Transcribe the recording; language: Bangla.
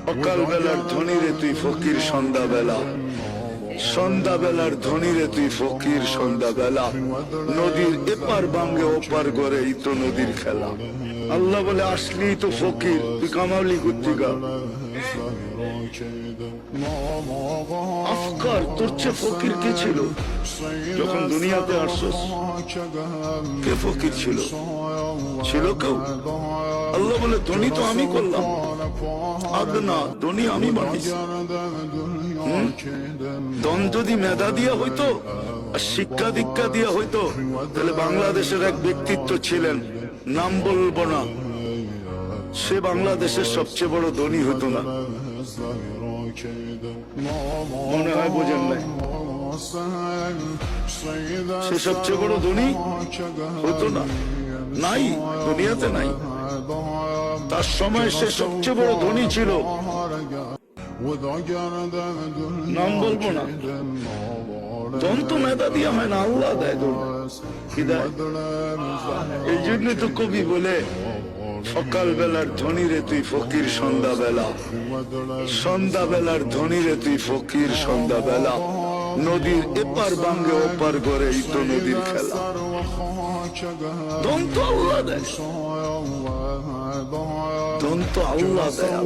সকাল বেলার ধনী রে তুই ফকির সন্ধ্যা বেলা, সন্ধ্যা বেলার ধনী রে তুই ফকির সন্ধ্যা বেলা, নদীর এপার ভাঙ্গে ওপার করে এই তো নদীর খেলা। আল্লাহ বলে আসলি তো ফকির, তুই কামালি কুত্তিকা আফকার। তোর চেয়ে ফকির কে ছিল যখন দুনিয়াতে আসছস? কে ফকির ছিল? ছিল কেউ? আল্লাহ বলে ধনী তো আমি করলাম, আদনা ধনী আমি বানিয়েছি। ধন যদি মেধা দিয়া হইতো আর শিক্ষা দীক্ষা দিয়া হইতো, তাহলে বাংলাদেশের এক ব্যক্তিত্ব ছিলেন, নাম বলবো না, সে বাংলাদেশের সবচেয়ে বড় ধনী হতো না। মনে হয় বোঝেন নাই, সে সবচেয়ে বড় ধনী হতো না, নাই দুনিয়াতে নাই। তার সময় সে সবচেয়ে বড় ধনী ছিল, নাম বলবো না। ধন তো মেধা দিয়ে হয় না, আল্লাহ দেয় ধন। এই জন্য তো কবি বলে সকাল বেলার ধনী রে তুই ফকির সন্ধ্যা বেলা, সন্ধ্যা বেলার ধনী রে তুই ফকির সন্ধ্যা বেলা, নদীর এপার ভাঙ্গে ওপার করে এই তো নদীর খেলা। ধন তো আল্লাহ দেয়, ধন তো আল্লাহ দেয়।